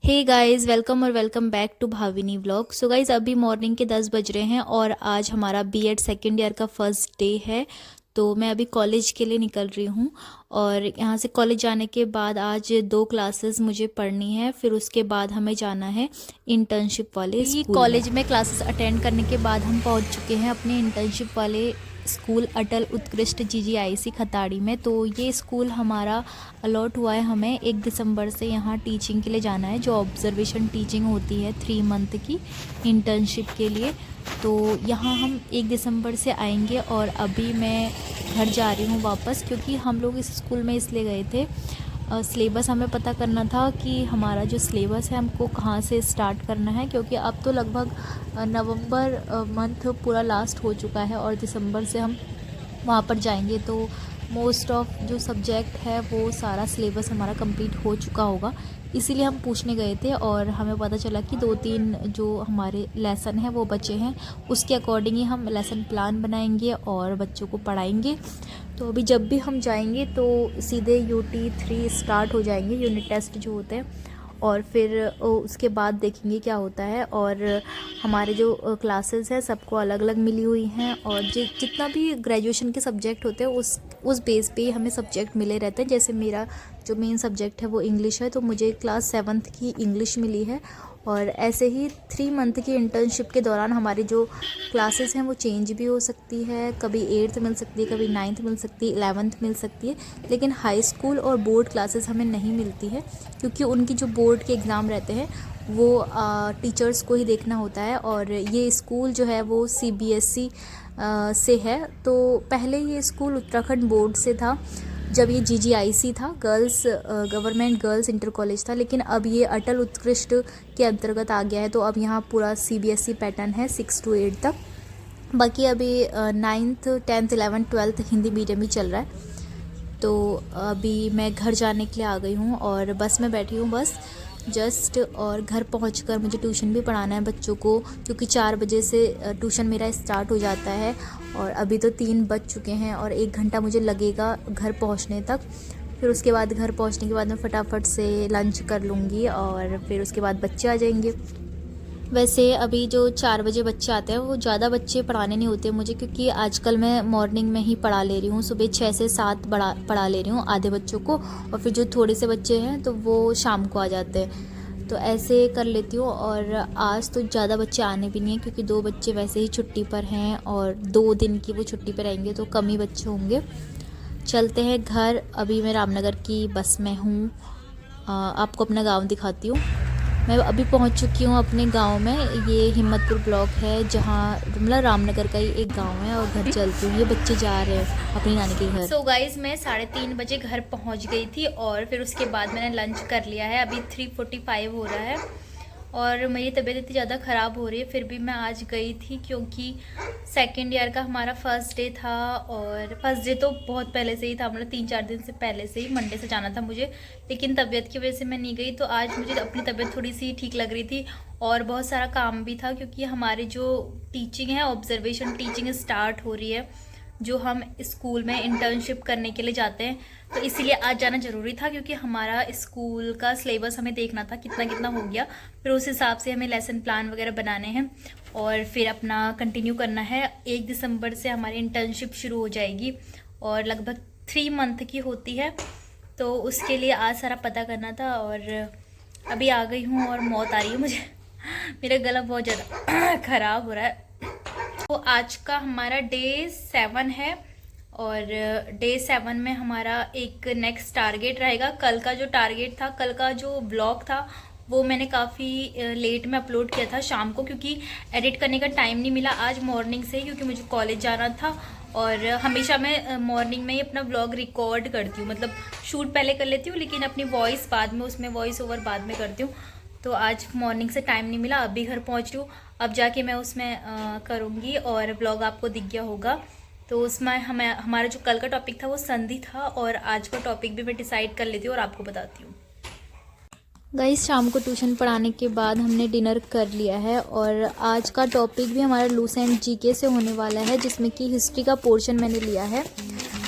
Hey guys, welcome back to Bhavini vlog. So guys, अभी morning के 10 बज रहे हैं और आज हमारा बीएड सेकेंड ईयर का फर्स्ट डे है। तो मैं अभी कॉलेज के लिए निकल रही हूँ और यहाँ से कॉलेज जाने के बाद आज 2 क्लासेस मुझे पढ़नी है। फिर उसके बाद हमें जाना है इंटर्नशिप वाले स्कूल कॉलेज में क्लासेस अटेंड करने के बाद हम पहुँच चुके हैं अपने इंटर्नशिप वाले स्कूल अटल उत्कृष्ट जीजीआईसी खताड़ी में। तो ये स्कूल हमारा अलॉट हुआ है, हमें 1 दिसंबर से यहाँ टीचिंग के लिए जाना है, जो ऑब्जर्वेशन टीचिंग होती है 3 मंथ की इंटर्नशिप के लिए। तो यहाँ हम 1 दिसंबर से आएंगे और अभी मैं घर जा रही हूँ वापस, क्योंकि हम लोग इस स्कूल में इसलिए गए थे, सिलेबस हमें पता करना था कि हमारा जो सिलेबस है हमको कहाँ से स्टार्ट करना है, क्योंकि अब तो लगभग नवंबर मंथ पूरा लास्ट हो चुका है और दिसंबर से हम वहाँ पर जाएंगे। तो मोस्ट ऑफ जो सब्जेक्ट है वो सारा सिलेबस हमारा कंप्लीट हो चुका होगा, इसीलिए हम पूछने गए थे और हमें पता चला कि 2-3 जो हमारे लेसन हैं वो बचे हैं। उसके अकॉर्डिंग ही हम लेसन प्लान बनाएंगे और बच्चों को पढ़ाएंगे। तो अभी जब भी हम जाएंगे तो सीधे UT3 स्टार्ट हो जाएंगे, यूनिट टेस्ट जो होते हैं, और फिर उसके बाद देखेंगे क्या होता है। और हमारे जो क्लासेस हैं सबको अलग अलग मिली हुई हैं और जितना भी ग्रेजुएशन के सब्जेक्ट होते हैं उस बेस पे ही हमें सब्जेक्ट मिले रहते हैं। जैसे मेरा जो मेन सब्जेक्ट है वो इंग्लिश है, तो मुझे क्लास 7th की इंग्लिश मिली है। और ऐसे ही 3 मंथ की इंटर्नशिप के दौरान हमारी जो क्लासेस हैं वो चेंज भी हो सकती है, कभी 8th मिल सकती है, कभी 9th मिल सकती है, 11th मिल सकती है, लेकिन हाई स्कूल और बोर्ड क्लासेस हमें नहीं मिलती है, क्योंकि उनकी जो बोर्ड के एग्ज़ाम रहते हैं वो टीचर्स को ही देखना होता है। और ये स्कूल जो है वो CBSE से है। तो पहले ये स्कूल उत्तराखंड बोर्ड से था जब ये GGIC था, girls government girls inter college था, लेकिन अब ये अटल उत्कृष्ट के अंतर्गत आ गया है। तो अब यहाँ पूरा CBSE पैटर्न है 6 to 8 तक। बाकी अभी 9th 10th 11th 12th Hindi medium ही चल रहा है। तो अभी मैं घर जाने के लिए आ गई हूँ और बस में बैठी हूँ बस जस्ट। और घर पहुँचकर मुझे ट्यूशन भी पढ़ाना है बच्चों को, क्योंकि 4 बजे से ट्यूशन मेरा स्टार्ट हो जाता है और अभी तो 3 बज चुके हैं और 1 घंटा मुझे लगेगा घर पहुँचने तक। फिर उसके बाद घर पहुँचने के बाद मैं फटाफट से लंच कर लूँगी और फिर उसके बाद बच्चे आ जाएंगे। वैसे अभी जो 4 बजे बच्चे आते हैं वो ज़्यादा बच्चे पढ़ाने नहीं होते मुझे, क्योंकि आजकल मैं मॉर्निंग में ही पढ़ा ले रही हूँ, सुबह 6 से 7 पढ़ा ले रही हूँ आधे बच्चों को, और फिर जो थोड़े से बच्चे हैं तो वो शाम को आ जाते हैं। तो ऐसे कर लेती हूँ। और आज तो ज़्यादा बच्चे आने भी नहीं हैं, क्योंकि 2 बच्चे वैसे ही छुट्टी पर हैं और 2 दिन की वो छुट्टी पर रहेंगे, तो कम ही बच्चे होंगे। चलते हैं घर। अभी मैं रामनगर की बस में हूँ। आपको अपना गाँव दिखाती हूँ। मैं अभी पहुंच चुकी हूँ अपने गांव में। ये हिम्मतपुर ब्लॉक है, जहाँ मतलब रामनगर का ही एक गांव है, और घर चलती हूँ। ये बच्चे जा रहे हैं अपनी नानी के घर। सो गाइज, मैं 3:30 बजे घर पहुंच गई थी और फिर उसके बाद मैंने लंच कर लिया है। अभी 3:45 हो रहा है और मेरी तबीयत इतनी ज़्यादा ख़राब हो रही है, फिर भी मैं आज गई थी, क्योंकि सेकेंड ईयर का हमारा फर्स्ट डे था। और फर्स्ट डे तो बहुत पहले से ही था, मतलब 3-4 दिन से पहले से ही, मंडे से जाना था मुझे, लेकिन तबीयत की वजह से मैं नहीं गई। तो आज मुझे अपनी तबीयत थोड़ी सी ठीक लग रही थी और बहुत सारा काम भी था, क्योंकि हमारी जो टीचिंग है, ऑब्जर्वेशन टीचिंग स्टार्ट हो रही है, जो हम स्कूल में इंटर्नशिप करने के लिए जाते हैं। तो इसीलिए आज जाना ज़रूरी था, क्योंकि हमारा स्कूल का सिलेबस हमें देखना था कितना कितना हो गया, फिर उस हिसाब से हमें लेसन प्लान वगैरह बनाने हैं और फिर अपना कंटिन्यू करना है। 1 दिसंबर से हमारी इंटर्नशिप शुरू हो जाएगी और लगभग 3 मंथ की होती है। तो उसके लिए आज सारा पता करना था और अभी आ गई हूँ और मौत आ रही है मुझे। मेरा गला बहुत ज़्यादा ख़राब हो रहा है। तो आज का हमारा डे 7 है और डे 7 में हमारा एक नेक्स्ट टारगेट रहेगा। कल का जो टारगेट था, कल का जो ब्लॉग था, वो मैंने काफ़ी लेट में अपलोड किया था शाम को, क्योंकि एडिट करने का टाइम नहीं मिला आज मॉर्निंग से ही, क्योंकि मुझे कॉलेज जाना था। और हमेशा मैं मॉर्निंग में ही अपना ब्लॉग रिकॉर्ड करती हूँ, मतलब शूट पहले कर लेती हूँ, लेकिन अपनी वॉइस बाद में, उसमें वॉइस ओवर बाद में करती हूँ। तो आज मॉर्निंग से टाइम नहीं मिला, अभी घर पहुँच रही हूँ, अब जाके मैं उसमें करूँगी और ब्लॉग आपको दिख गया होगा। तो उसमें हमारा जो कल का टॉपिक था वो संधि था, और आज का टॉपिक भी मैं डिसाइड कर लेती हूँ और आपको बताती हूँ। गाइस, शाम को ट्यूशन पढ़ाने के बाद हमने डिनर कर लिया है और आज का टॉपिक भी हमारा लूसेंट जीके से होने वाला है, जिसमें कि हिस्ट्री का पोर्शन मैंने लिया है।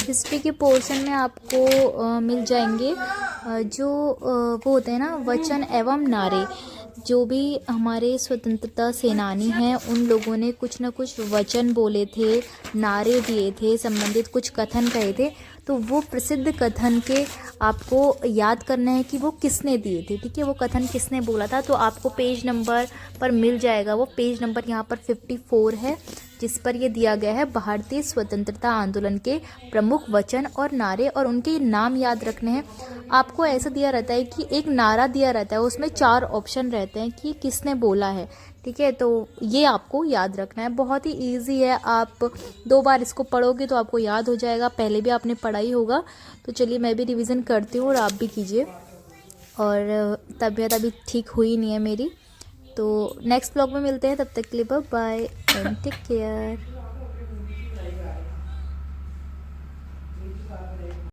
हिस्ट्री के पोर्शन में आपको मिल जाएंगे वो होते हैं ना वचन एवं नारे, जो भी हमारे स्वतंत्रता सेनानी हैं उन लोगों ने कुछ ना कुछ वचन बोले थे, नारे दिए थे, संबंधित कुछ कथन कहे थे। तो वो प्रसिद्ध कथन के आपको याद करना है कि वो किसने दिए थे, ठीक है, वो कथन किसने बोला था। तो आपको पेज नंबर पर मिल जाएगा, वो पेज नंबर यहाँ पर 54 है, जिस पर ये दिया गया है भारतीय स्वतंत्रता आंदोलन के प्रमुख वचन और नारे, और उनके नाम याद रखने हैं। आपको ऐसा दिया रहता है कि एक नारा दिया रहता है, उसमें 4 ऑप्शन रहते हैं कि किसने बोला है, ठीक है। तो ये आपको याद रखना है, बहुत ही इजी है। आप 2 बार इसको पढ़ोगे तो आपको याद हो जाएगा, पहले भी आपने पढ़ा ही होगा। तो चलिए मैं भी रिवीजन करती हूँ और आप भी कीजिए। और तबीयत अभी ठीक हुई नहीं है मेरी। तो नेक्स्ट ब्लॉग में मिलते हैं, तब तक के लिए bye bye and take care.